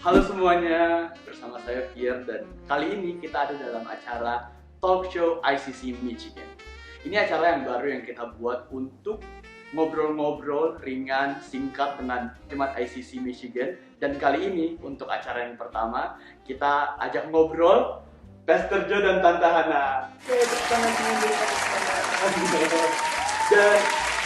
Halo semuanya, bersama saya Pierre dan kali ini kita ada dalam acara Talk Show ICC Michigan. Ini acara yang baru yang kita buat untuk ngobrol-ngobrol ringan, singkat dengan jemaat ICC Michigan. Dan kali ini untuk acara yang pertama kita ajak ngobrol Pastor Joe dan Tante Hana. Dan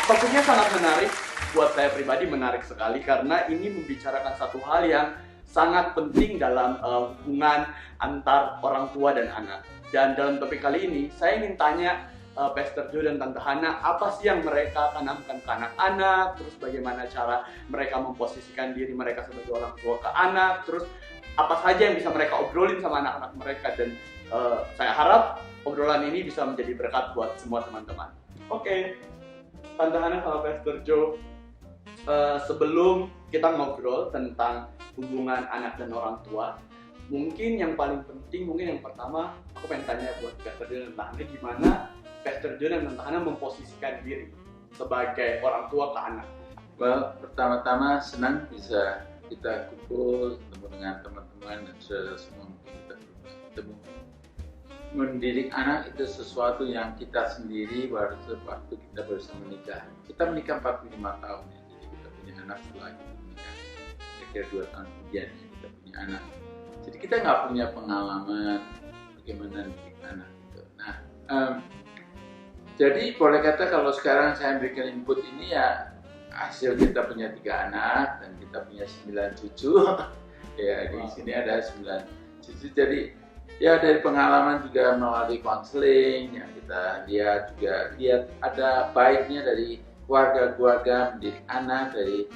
topiknya sangat menarik, buat saya pribadi menarik sekali karena ini membicarakan satu hal yang sangat penting dalam hubungan antar orang tua dan anak. Dan dalam topik kali ini saya ingin tanya Pastor Joe dan Tante Hana, apa sih yang mereka tanamkan ke anak-anak, terus bagaimana cara mereka memposisikan diri mereka sebagai orang tua ke anak, terus apa saja yang bisa mereka obrolin sama anak-anak mereka. Dan saya harap obrolan ini bisa menjadi berkat buat semua teman-teman. Oke, Tante Hana sama Pastor Joe, sebelum kita ngobrol tentang hubungan anak dan orang tua, mungkin yang paling penting, mungkin yang pertama aku pengen tanya buat Pastor Joe dan Tante Hana, gimana Pastor Joe dan Tante Hana memposisikan diri sebagai orang tua ke anak? Well, pertama-tama senang bisa kita kumpul, ketemu dengan teman-teman dan saudara semua, mungkin kita bertemu. Mendidik anak itu sesuatu yang kita sendiri baru waktu kita baru menikah. Kita menikah 45 tahun ya, jadi kita punya anak setelah kita menikah. Kira-kira 2 tahun kemudian ya, kita punya anak. Jadi kita nggak punya pengalaman bagaimana mendidik anak gitu. Nah, jadi boleh kata kalau sekarang saya berikan input ini ya hasil kita punya 3 anak dan kita punya 9 cucu. Ya, di sini ada 9 cucu. Jadi ya dari pengalaman juga melalui konseling yang kita lihat ada baiknya dari keluarga mendidik anak, dari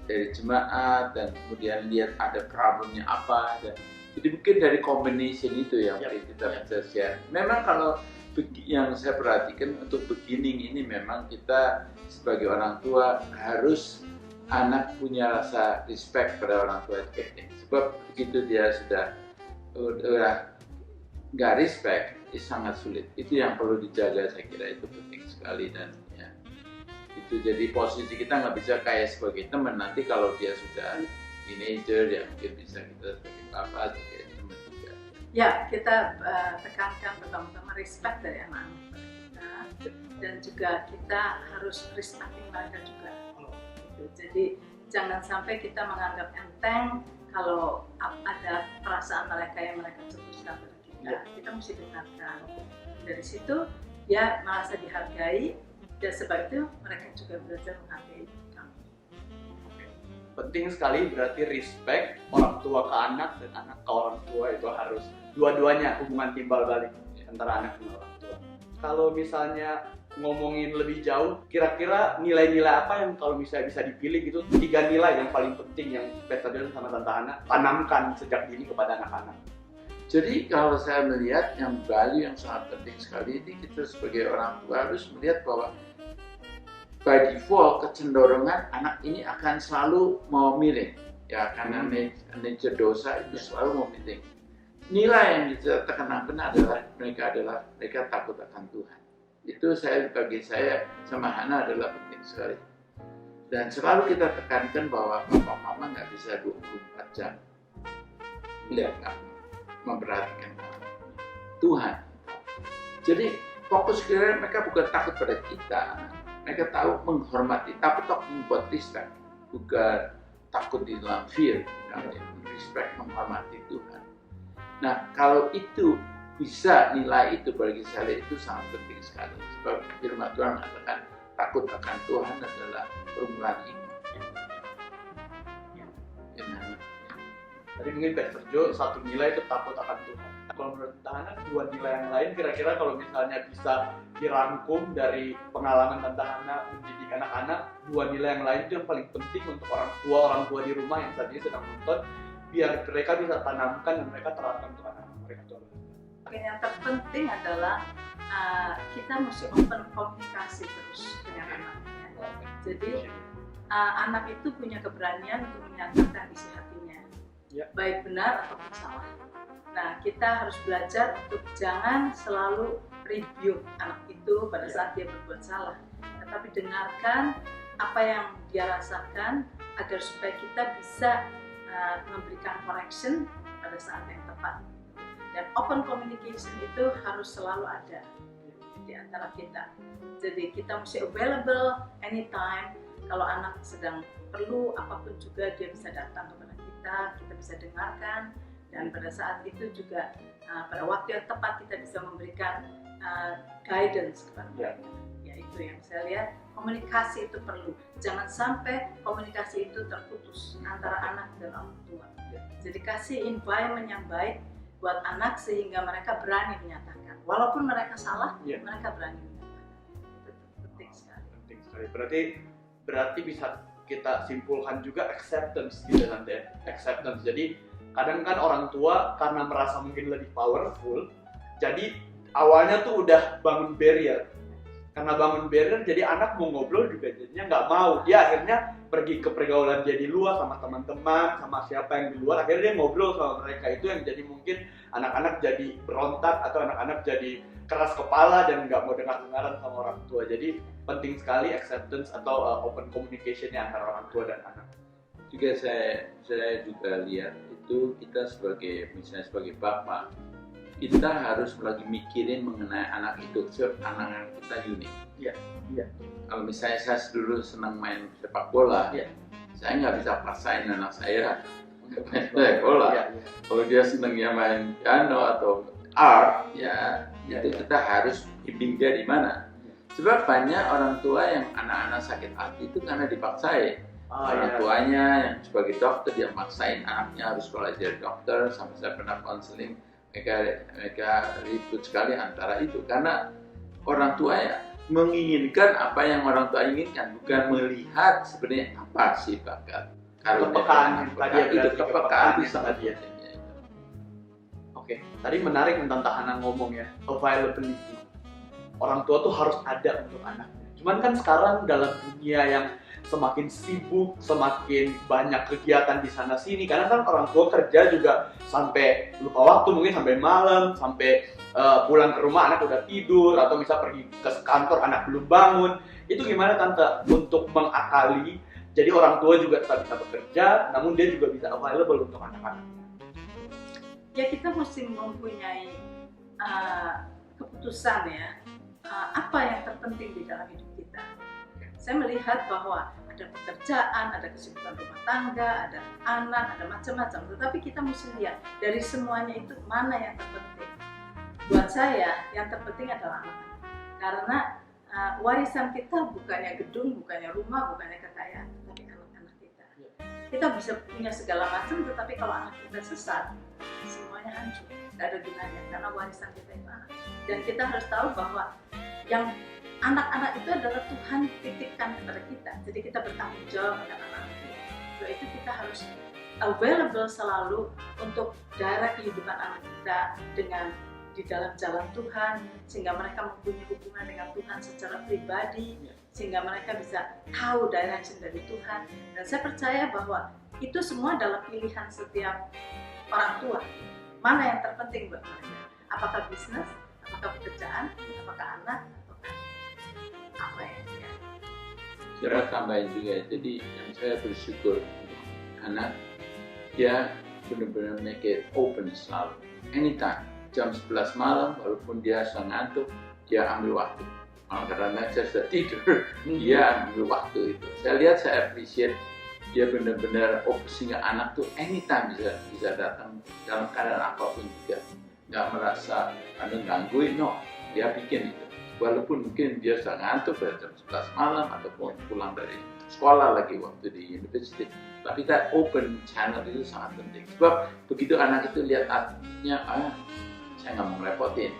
jemaat, dan kemudian lihat ada problemnya apa. Dan jadi mungkin dari combination itu yang kita bisa share. Memang kalau yang saya perhatikan untuk beginning ini memang kita sebagai orang tua harus anak punya rasa respect pada orang tua. Sebab begitu dia sudah nggak respect, itu sangat sulit. Itu yang perlu dijaga, saya kira itu penting sekali. Dan ya itu jadi posisi kita nggak bisa kayak sebagai teman. Nanti kalau dia sudah teenager ya mungkin bisa kita sebagai papa sebagai teman juga. Ya, kita tekankan pertama-tama respect dari anak-anak kita, dan juga kita harus respecting mereka juga. Jadi jangan sampai kita menganggap enteng kalau ada perasaan mereka yang mereka sebutkan pada kita. Kita mesti dengarkan. Dari situ ya merasa dihargai, dan sebab itu mereka juga belajar menghargai kami. Penting sekali berarti respect orang tua ke anak dan anak ke orang tua, itu harus dua-duanya, hubungan timbal balik antara anak dan orang tua. Kalau misalnya ngomongin lebih jauh, kira-kira nilai-nilai apa yang kalau misalnya bisa dipilih gitu, 3 nilai yang paling penting yang Pastor Joe sama Tante Hana tanamkan sejak dini kepada anak-anak? Jadi kalau saya melihat yang value yang sangat penting sekali ini, kita sebagai orang tua harus melihat bahwa by default kecenderungan anak ini akan selalu mau milih ya, karena nature dosa itu selalu mau milih. Nilai yang kita tekankan adalah mereka takut akan Tuhan. Itu bagi saya sama Hana adalah penting sekali. Dan selalu kita tekankan bahwa papa mama nggak bisa 24 jam lihat kamu, memperhatikan kamu. Tuhan. Jadi fokus kira mereka bukan takut pada kita. Mereka tahu menghormati, tapi tak membuat respect, bukan takut di dalam fear, respect, menghormati Tuhan. Nah, kalau itu bisa, nilai itu bagi saya itu sangat penting sekali. Sebab firman Tuhan mengatakan takut akan Tuhan adalah permulaan iman. Tadi mungkin Pastor Joe satu nilai itu takut akan Tuhan. Kalau menurut Tante Hana 2 nilai yang lain kira-kira kalau misalnya bisa dirangkum dari pengalaman Tante Hana mendidik anak-anak, 2 nilai yang lain itu yang paling penting untuk orang tua di rumah yang saat ini sedang nonton, biar mereka bisa tanamkan dan mereka terapkan untuk anak-anak mereka. Yang terpenting adalah kita mesti open komunikasi terus dengan anaknya. Jadi anak itu punya keberanian untuk menyatakan isi hatinya, baik benar ataupun salah. Nah, kita harus belajar untuk jangan selalu review anak itu pada saat dia berbuat salah, tetapi dengarkan apa yang dia rasakan agar supaya kita bisa memberikan correction pada saat yang tepat. Dan open communication itu harus selalu ada di antara kita. Jadi kita mesti available anytime. Kalau anak sedang perlu apapun juga dia bisa datang kepada kita bisa dengarkan, dan pada saat itu juga pada waktu yang tepat kita bisa memberikan guidance kepada mereka. Ya itu yang saya lihat, komunikasi itu perlu. Jangan sampai komunikasi itu terputus antara anak dan orang tua. Jadi kasih environment yang baik buat anak sehingga mereka berani menyatakan. Walaupun mereka salah, mereka berani menyatakan. Itu penting sekali. Penting sekali. Berarti bisa kita simpulkan juga acceptance gitu nanti. Acceptance. Jadi kadang kan orang tua karena merasa mungkin lebih powerful, jadi awalnya tuh udah bangun barrier. Karena bangun barrier, jadi anak mau ngobrol juga jadinya nggak mau. Dia akhirnya pergi ke pergaulan dia di luar sama teman-teman, sama siapa yang di luar. Akhirnya dia ngobrol sama mereka. Itu yang jadi mungkin anak-anak jadi berontak atau anak-anak jadi keras kepala dan nggak mau dengar-dengaran sama orang tua. Jadi penting sekali acceptance atau open communication antara orang tua dan anak. Juga saya juga lihat itu kita misalnya sebagai bapak, kita harus lagi mikirin mengenai anak itu, sebab anak-anak kita unik. Iya. Kalau misalnya saya dulu senang main sepak bola, saya nggak bisa paksain anak saya main sepak bola. Kalau dia senangnya main piano atau art, itu kita harus bimbing dia di mana. Sebab banyak orang tua yang anak-anak sakit hati itu karena dipaksain. Orang tuanya yang sebagai dokter dia maksain anaknya harus sekolah jadi dokter. Sampai saya pernah konseling, mereka ribut sekali antara itu karena orang tua menginginkan apa yang orang tua inginkan, bukan melihat sebenarnya apa sih bakat. Kepekaan itu kepekaan bisa dia. Oke, tadi menarik tentang Hana ngomong ya, availability. Orang tua tuh harus ada untuk anaknya. Cuman kan sekarang dalam dunia yang semakin sibuk, semakin banyak kegiatan di sana sini. Karena kan orang tua kerja juga sampai lupa waktu, mungkin sampai malam, sampai pulang ke rumah anak udah tidur, atau misal pergi ke kantor anak belum bangun. Itu gimana Tante untuk mengakali? Jadi orang tua juga tetap bisa bekerja, namun dia juga bisa available untuk anak-anaknya. Ya kita mesti mempunyai keputusan ya, apa yang terpenting di dalam hidup kita. Saya melihat bahwa ada pekerjaan, ada kesibukan rumah tangga, ada anak, ada macam-macam. Tetapi kita mesti lihat dari semuanya itu mana yang terpenting. Buat saya yang terpenting adalah anak. Karena warisan kita bukannya gedung, bukannya rumah, bukannya kekayaan, tapi anak-anak kita. Kita bisa punya segala macam, tetapi kalau anak kita sesat, semuanya hancur. Tidak ada gunanya karena warisan kita itu anak. Dan kita harus tahu bahwa yang anak-anak itu adalah Tuhan titipkan kepada kita. Jadi kita bertanggung jawab dengan anak-anak kita. Jadi itu kita harus available selalu untuk direct kehidupan anak kita dengan di dalam jalan Tuhan, sehingga mereka mempunyai hubungan dengan Tuhan secara pribadi, sehingga mereka bisa tahu direction dari Tuhan. Dan saya percaya bahwa itu semua adalah pilihan setiap orang tua. Mana yang terpenting buat mereka? Apakah bisnis, apakah pekerjaan, apakah anak, apakah apa ya? Saya tambahin juga, jadi yang saya bersyukur anak, dia benar-benar make it open selalu, anytime. Jam 11 malam, walaupun dia sudah ngantuk, dia ambil waktu. Karena saya sudah tidur, dia ambil waktu itu. Saya lihat, saya appreciate dia benar-benar sehingga anak tuh anytime bisa datang dalam keadaan apapun juga. Nggak merasa ada gangguin, no. Dia bikin itu. Walaupun mungkin dia sudah ngantuk pada jam 11 malam ataupun pulang dari sekolah lagi waktu di university. Tapi that open channel itu sangat penting. Sebab begitu anak itu lihat artinya, saya nggak mau ngerepotin.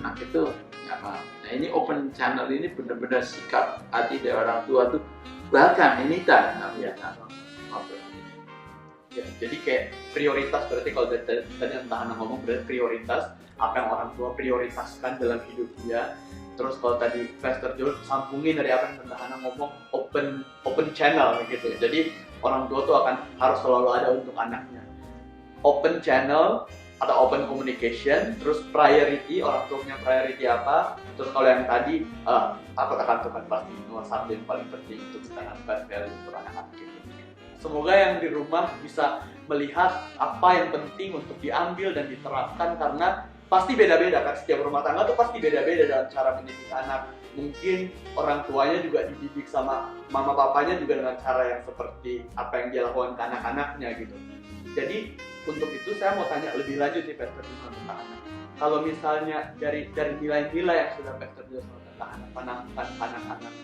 Anak itu nggak mau. Nah ini open channel ini benar-benar sikap hati dari orang tua tuh bahkan anytime. Ya, jadi kayak prioritas, berarti kalau tadi entah Hana ngomong berarti prioritas apa yang orang tua prioritaskan dalam hidup dia. Terus kalau tadi Pastor Joe sambungin dari apa yang Hana ngomong, open channel gitu. Jadi orang tua tuh harus selalu ada untuk anaknya. Open channel atau open communication, terus priority, orang tua punya priority apa, terus kalau yang tadi takut akan Tuhan pasti nomor satu yang paling penting untuk menanamkan value untuk anak-anak gitu. semoga yang di rumah bisa melihat apa yang penting untuk diambil dan diterapkan, karena pasti beda-beda kan, setiap rumah tangga tuh pasti beda-beda dalam cara mendidik anak. Mungkin orang tuanya juga dididik sama mama papanya juga dengan cara yang seperti apa yang dia lakukan ke anak-anaknya gitu. Jadi untuk itu saya mau tanya lebih lanjut nih Pastor Joshua tentang anak. Kalau misalnya dari nilai-nilai yang sudah Pastor Joshua tentang panahkan anak-anak,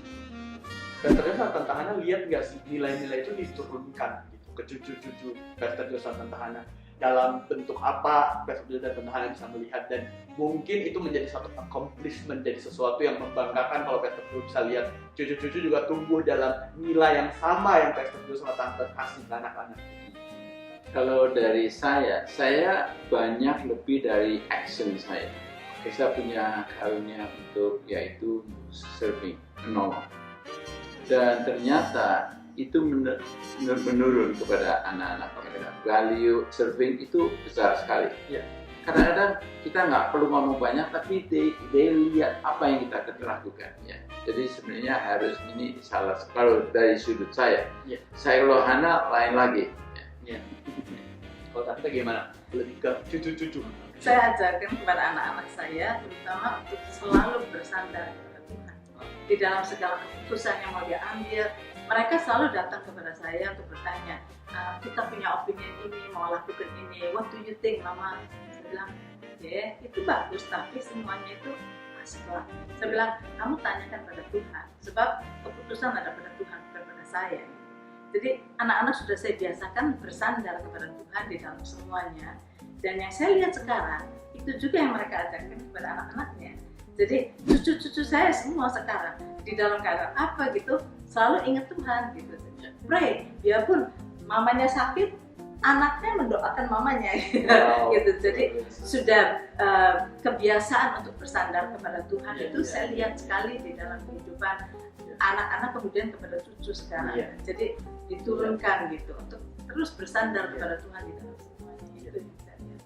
Pastor Joshua tentang anak lihat nggak sih nilai-nilai itu diturunkan gitu ke cucu-cucu Pastor Joshua tentang anak? Dalam bentuk apa Pastor Joshua tentang anak bisa melihat, dan mungkin itu menjadi satu accomplishment, jadi sesuatu yang membanggakan kalau Pastor Joshua bisa lihat cucu-cucu juga tumbuh dalam nilai yang sama yang Pastor Joshua kasih ke anak-anak. Kalau dari saya banyak lebih dari action saya. Saya punya karunia untuk yaitu serving, menolong. Dan ternyata itu menurun kepada anak-anak. Value serving itu besar sekali. Yeah. Kadang-kadang kita nggak perlu ngomong banyak, tapi they lihat apa yang kita lakukan. Ya. Jadi sebenarnya harus ini salah. Kalau dari sudut saya, saya Lohana lain lagi. Ya. Kalau tante gimana? Lebih ke cucu-cucu. Saya ajarkan kepada anak-anak saya, terutama untuk selalu bersandar kepada Tuhan. Di dalam segala keputusan yang mau dia ambil, mereka selalu datang kepada saya untuk bertanya, kita punya opinion ini, mau lakukan ini, what do you think, Mama? Saya bilang, ya itu bagus, tapi semuanya itu pastilah. Saya bilang, kamu tanyakan pada Tuhan, sebab keputusan ada pada Tuhan, bukan pada saya. Jadi anak-anak sudah saya biasakan bersandar kepada Tuhan di dalam semuanya. Dan yang saya lihat sekarang, itu juga yang mereka ajarkan kepada anak-anaknya. Jadi cucu-cucu saya semua sekarang di dalam keadaan apa gitu, selalu ingat Tuhan gitu. Pray, biarpun mamanya sakit, anaknya mendoakan mamanya gitu. Jadi sudah kebiasaan untuk bersandar kepada Tuhan itu saya lihat sekali di dalam kehidupan anak-anak kemudian kepada cucu sekarang. Jadi diturunkan gitu untuk terus bersandar kepada Tuhan di dalam semuanya. Itu yang saya lihat.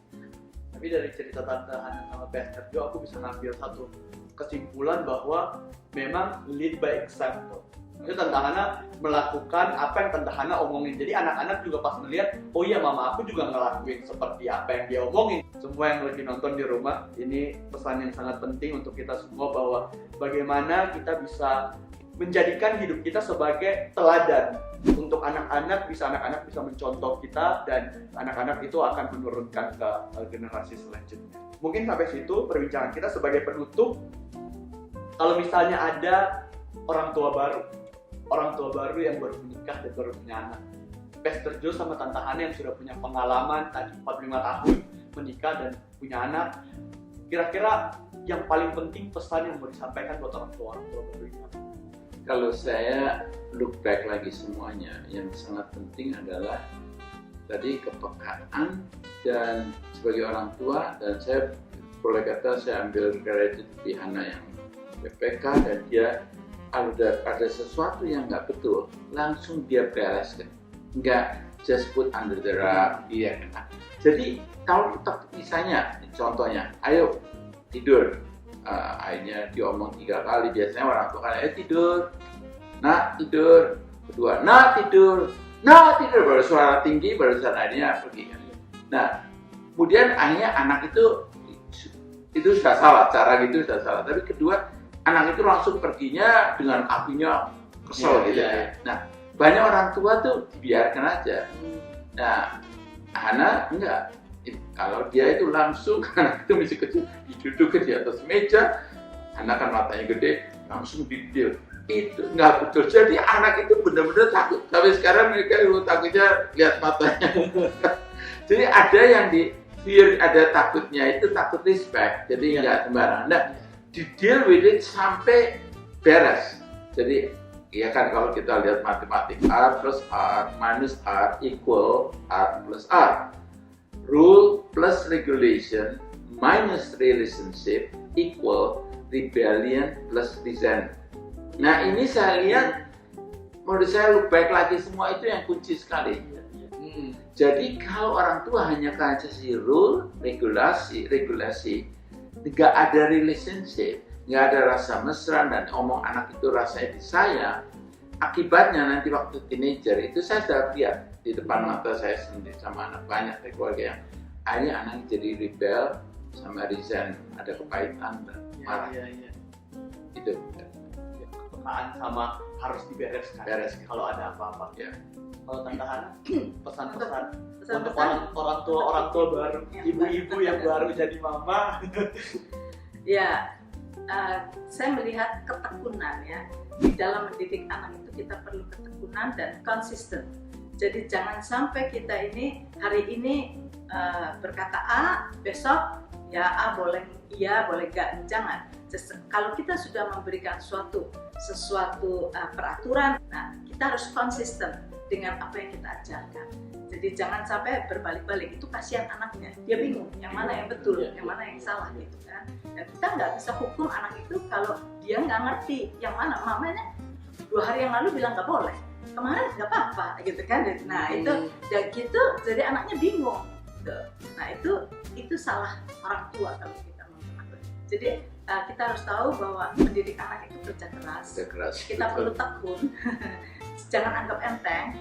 Tapi dari cerita Tante Hana sama Pastor Joe, aku bisa ngambil satu kesimpulan bahwa memang lead by example. Maksudnya Tante Hana melakukan apa yang Tante Hana omongin. Jadi anak-anak juga pas melihat, oh iya mama aku juga ngelakuin seperti apa yang dia omongin. Semua yang lagi nonton di rumah, ini pesan yang sangat penting untuk kita semua bahwa bagaimana kita bisa menjadikan hidup kita sebagai teladan untuk anak-anak bisa mencontoh kita, dan anak-anak itu akan menurunkan ke generasi selanjutnya. Mungkin sampai situ perbincangan kita. Sebagai penutup, kalau misalnya ada orang tua baru yang baru menikah dan baru punya anak, Pastor Joe sama Tante Hana yang sudah punya pengalaman tadi 45 tahun menikah dan punya anak, kira-kira yang paling penting pesan yang mau disampaikan buat orang tua baru ini apa? Kalau saya look back lagi semuanya, yang sangat penting adalah tadi kepekaan dan sebagai orang tua, dan saya boleh kata saya ambil kredit di Hana yang PPK, dan dia ada sesuatu yang nggak betul, langsung dia bereskan, nggak just put under the rug, dia kena. Jadi kalau kita misalnya, contohnya, ayo tidur. Akhirnya diomong 3 kali, biasanya orang tua kan tidur, nak tidur, kedua nak tidur, baru suara tinggi, baru akhirnya pergi kan. Nah kemudian akhirnya anak itu sudah salah, cara gitu sudah salah. Tapi kedua, anak itu langsung perginya dengan apinya kesel gitu. Nah banyak orang tua tuh dibiarkan aja. Nah Hana enggak. Kalau dia itu langsung, anak itu masih kecil, didudukin di atas meja, anak kan matanya gede, langsung didil. Itu nggak betul. Jadi anak itu benar-benar takut. Sampai sekarang mereka takutnya lihat matanya. Jadi ada yang di fear, ada takutnya itu takut respect. Jadi nggak sembarangan. Nah, di deal with it sampai beres. Jadi ya kan kalau kita lihat matematik, R plus R minus R equal R plus R. Rule plus regulation minus relationship equal rebellion plus resentment. Nah ini saya lihat, menurut saya look back lagi semua itu yang kunci sekali. Jadi kalau orang tua hanya kasih rule, regulasi, nggak ada relationship, nggak ada rasa mesra dan omong anak itu rasanya disayang, akibatnya nanti waktu teenager itu saya sudah lihat di depan mata saya sendiri sama anak banyak dari keluarga yang akhirnya anak jadi rebel sama resign, ada kepahitan dan marah. Itu Kepekaan sama harus dibereskan. Kalau ada apa-apa. Ya. Kalau Tante Hana, pesan-pesan untuk Pesan-pesan orang tua baru, ibu-ibu yang baru jadi mama. ya, saya melihat ketekunan ya. Di dalam mendidik anak itu kita perlu ketekunan dan konsisten. Jadi jangan sampai kita ini hari ini berkata A, besok ya A boleh iya, boleh enggak, jangan. Kalau kita sudah memberikan sesuatu peraturan, nah kita harus konsisten dengan apa yang kita ajarkan. Jadi jangan sampai berbalik-balik, itu kasihan anaknya, dia bingung yang mana yang betul, yang mana yang salah gitu kan. Dan kita nggak bisa hukum anak itu kalau dia nggak ngerti yang mana. Mamanya 2 hari yang lalu bilang nggak boleh, kemarin nggak apa-apa gitu kan. Nah itu dan gitu, jadi anaknya bingung. Nah itu salah orang tua kalau kita memperlakukan. Jadi kita harus tahu bahwa mendidik anak itu kerja keras. Kita perlu tekun, jangan anggap enteng.